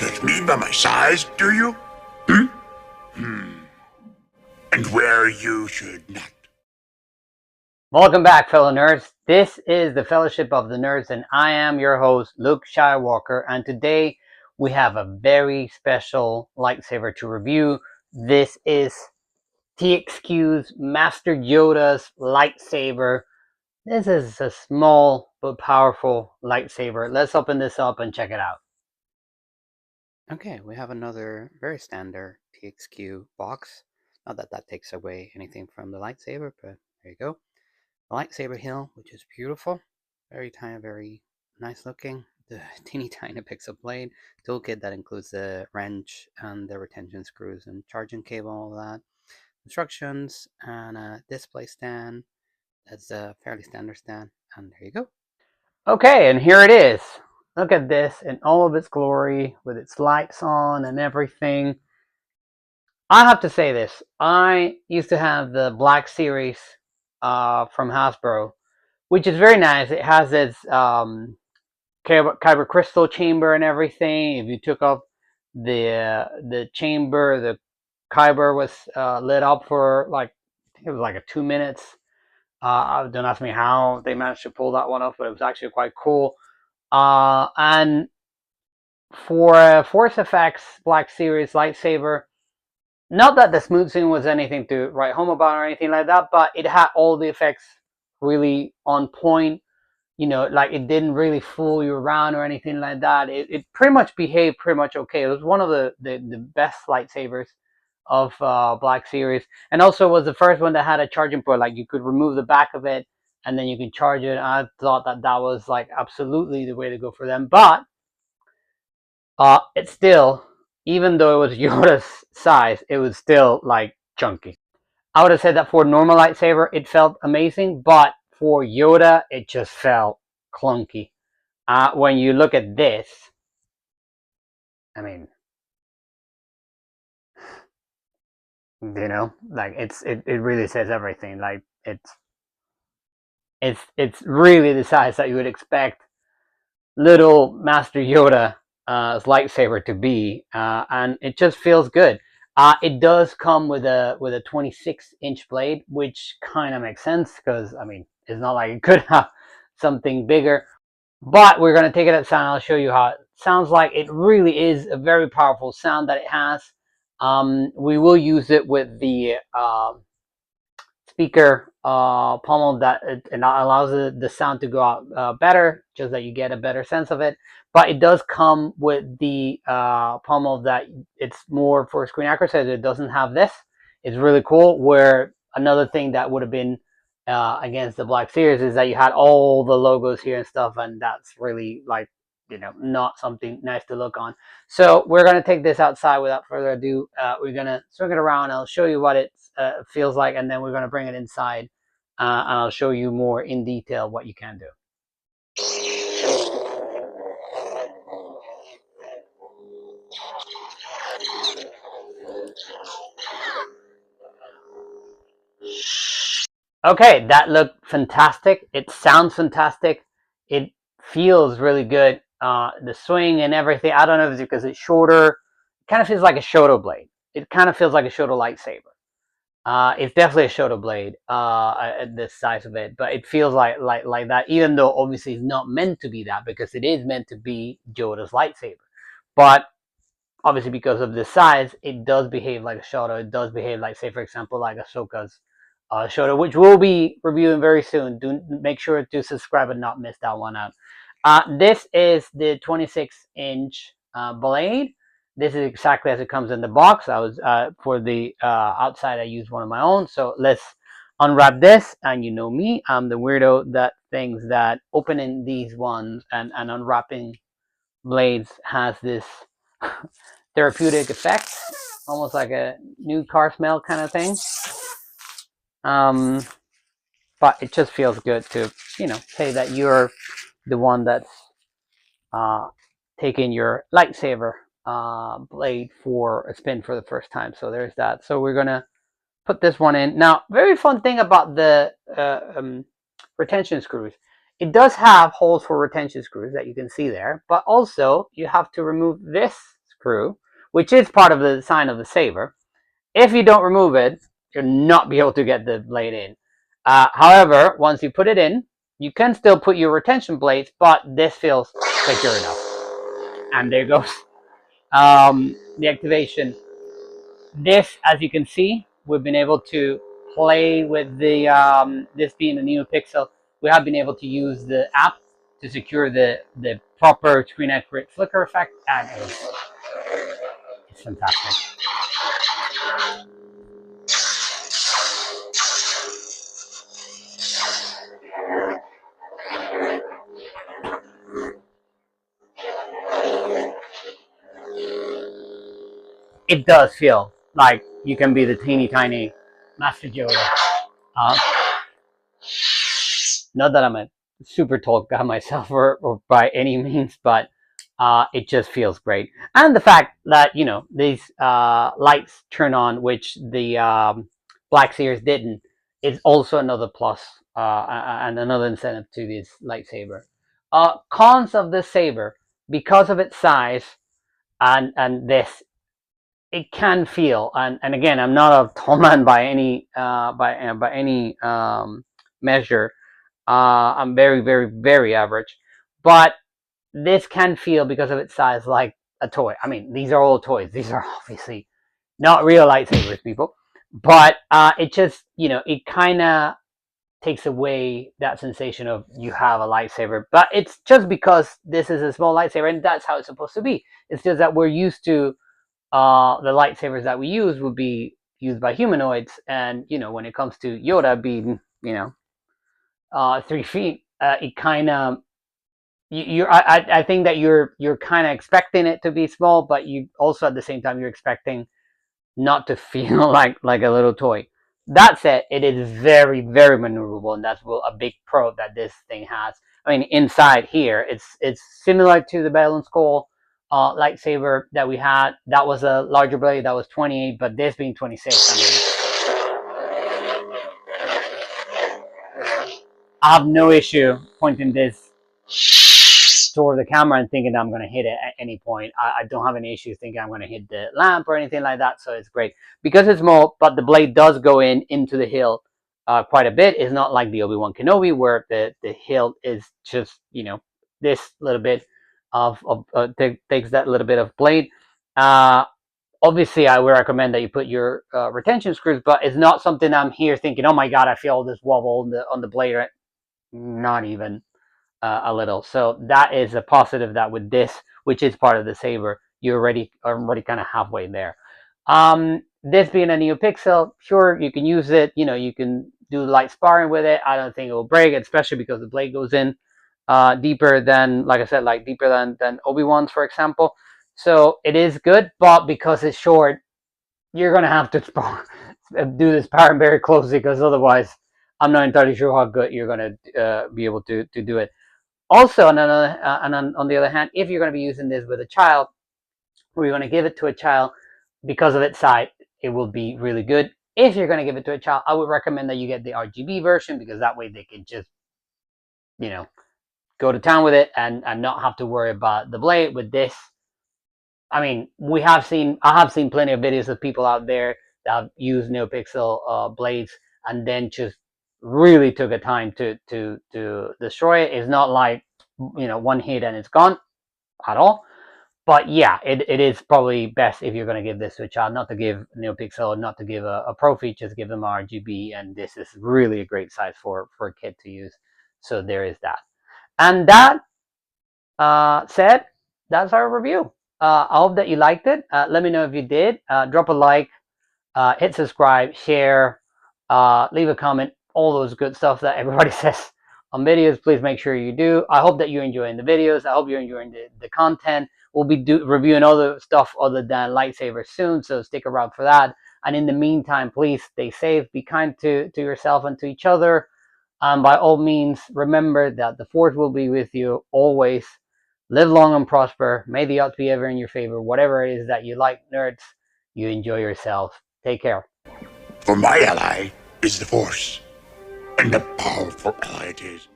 Pick me by my size, do you? Hmm? And where you should not. Welcome back, fellow nerds. This is the Fellowship of the Nerds, and I am your host, Luke Skywalker. And today we have a very special lightsaber to review. This is TXQ's Master Yoda's lightsaber. This is a small but powerful lightsaber. Let's open this up and check it out. Okay, we have another very standard TXQ box. Not that that takes away anything from the lightsaber, but there you go. The lightsaber hill, which is beautiful. Very tiny, very nice looking. The teeny tiny pixel blade. Toolkit that includes the wrench and the retention screws and charging cable, all that. Instructions and a display stand. That's a fairly standard stand. And there you go. Okay, and here it is. Look at this in all of its glory with its lights on and everything. I have to say this. I used to have the Black Series from Hasbro, which is very nice. It has its kyber crystal chamber and everything. If you took off the chamber, the kyber was lit up for like, I think it was like a 2 minutes. Don't ask me how they managed to pull that one off, but it was actually quite cool. And for Force Effects Black Series lightsaber, not that the smoothing was anything to write home about or anything like that, but it had all the effects really on point. You know, like it didn't really fool you around or anything like that. It pretty much behaved pretty much okay. It was one of the best lightsabers of Black Series, and also was the first one that had a charging port. Like you could remove the back of it and then you can charge it. I thought that that was like absolutely the way to go for them. But it's still, even though it was Yoda's size, it was still like chunky. I would have said that for a normal lightsaber, it felt amazing, but for Yoda, it just felt clunky. When you look at this, I mean, you know, like it really says everything. Like it's really the size that you would expect little Master Yoda lightsaber to be, and it just feels good. It does come with a 26-inch blade, which kind of makes sense because I mean it's not like it could have something bigger. But we're gonna take it outside and I'll show you how it sounds like. It really is a very powerful sound that it has. We will use it with the speaker pommel that and that allows the sound to go out better, just that you get a better sense of it. But it does come with the pommel that it's more for screen accuracy. It doesn't have this. It's really cool. Where another thing that would have been against the Black Series is that you had all the logos here and stuff, and that's really like, you know, not something nice to look on. So we're going to take this outside without further ado. We're going to swing it around and I'll show you what it feels like, and then we're going to bring it inside and I'll show you more in detail what you can do. Okay, that looked fantastic. It sounds fantastic. It feels really good. The swing and everything. I don't know if it's because it's shorter. It kind of feels like a Shoto blade. It kind of feels like a Shoto lightsaber. It's definitely a Shoto blade at the size of it, but it feels like that. Even though obviously it's not meant to be that, because it is meant to be Yoda's lightsaber. But obviously because of the size, it does behave like a Shoto. It does behave like, say for example, like Ahsoka's Shoto, which we'll be reviewing very soon. Do make sure to subscribe and not miss that one out. This is the 26-inch blade. This is exactly as it comes in the box. I was for the outside, I used one of my own. So let's unwrap this. And you know me, I'm the weirdo that thinks that opening these ones and unwrapping blades has this therapeutic effect, almost like a new car smell kind of thing. But it just feels good to, you know, say that you're the one that's taking your lightsaber blade for a spin for the first time. So there's that. So we're gonna put this one in. Now, very fun thing about the retention screws. It does have holes for retention screws that you can see there, but also you have to remove this screw, which is part of the design of the saber. If you don't remove it, you'll not be able to get the blade in. However, once you put it in, you can still put your retention blades, but this feels secure enough. And there goes the activation. This, as you can see, we've been able to play with the this being a NeoPixel. We have been able to use the app to secure the proper screen accurate flicker effect, and it's fantastic. It does feel like you can be the teeny tiny Master Yoda. Uh, not that I'm a super tall guy myself, or by any means, but it just feels great. And the fact that, you know, these lights turn on, which the Black Series didn't, is also another plus and another incentive to this lightsaber. Cons of this saber, because of its size and this, it can feel, and again, I'm not a tall man by any measure. I'm very, very, very average, but this can feel, because of its size, like a toy. I mean, these are all toys. These are obviously not real lightsabers, people. But it just, you know, it kind of takes away that sensation of you have a lightsaber. But it's just because this is a small lightsaber, and that's how it's supposed to be. It's just that we're used to the lightsabers that we use would be used by humanoids, and you know, when it comes to Yoda being, you know, 3 feet, it kind of I think that you're kind of expecting it to be small, but you also at the same time you're expecting not to feel like a little toy. That said, it is very, very maneuverable, and that's a big pro that this thing has. I mean, inside here, it's similar to the Bell and Skull lightsaber that we had. That was a larger blade, that was 28, but this being 26, I mean, I have no issue pointing this toward the camera and thinking I'm going to hit it at any point. I don't have any issues thinking I'm going to hit the lamp or anything like that, so it's great. Because it's small, but the blade does go into the hilt quite a bit. It's not like the Obi-Wan Kenobi, where the hilt is just, you know, this little bit takes that little bit of blade. Obviously, I would recommend that you put your retention screws, but it's not something I'm here thinking, oh my god, I feel this wobble on the blade. Right? Not even a little. So that is a positive, that with this, which is part of the saber, you're already kind of halfway there. This being a NeoPixel, sure, you can use it. You know, you can do light sparring with it. I don't think it will break, especially because the blade goes in deeper than, like I said, like deeper than Obi-Wan's, for example. So it is good, but because it's short, you're gonna have to do this sparring very closely, because otherwise, I'm not entirely sure how good you're gonna be able to do it. Also, on the other hand, if you're going to be using this with a child, or you're going to give it to a child, because of its size, it will be really good. If you're going to give it to a child, I would recommend that you get the RGB version, because that way they can just, you know, go to town with it and not have to worry about the blade. With this, I mean, I have seen plenty of videos of people out there that have used NeoPixel blades and then just really took a time to destroy it. It's not like, you know, one hit and it's gone at all. But yeah, it is probably best, if you're going to give this to a child, not to give NeoPixel, not to give a Profi, just give them RGB. And this is really a great size for a kid to use. So there is that. And that said, that's our review. I hope that you liked it. Let me know if you did. Drop a like, hit subscribe, share, leave a comment, all those good stuff that everybody says on videos. Please make sure you do. I hope that you're enjoying the videos. I hope you're enjoying the content. We'll be reviewing other stuff other than lightsabers soon, so stick around for that. And in the meantime, please stay safe, be kind to yourself and to each other. And by all means, remember that the Force will be with you always. Live long and prosper. May the odds be ever in your favor. Whatever it is that you like, nerds, you enjoy yourself. Take care. For my ally is the Force, and a powerful ally it is.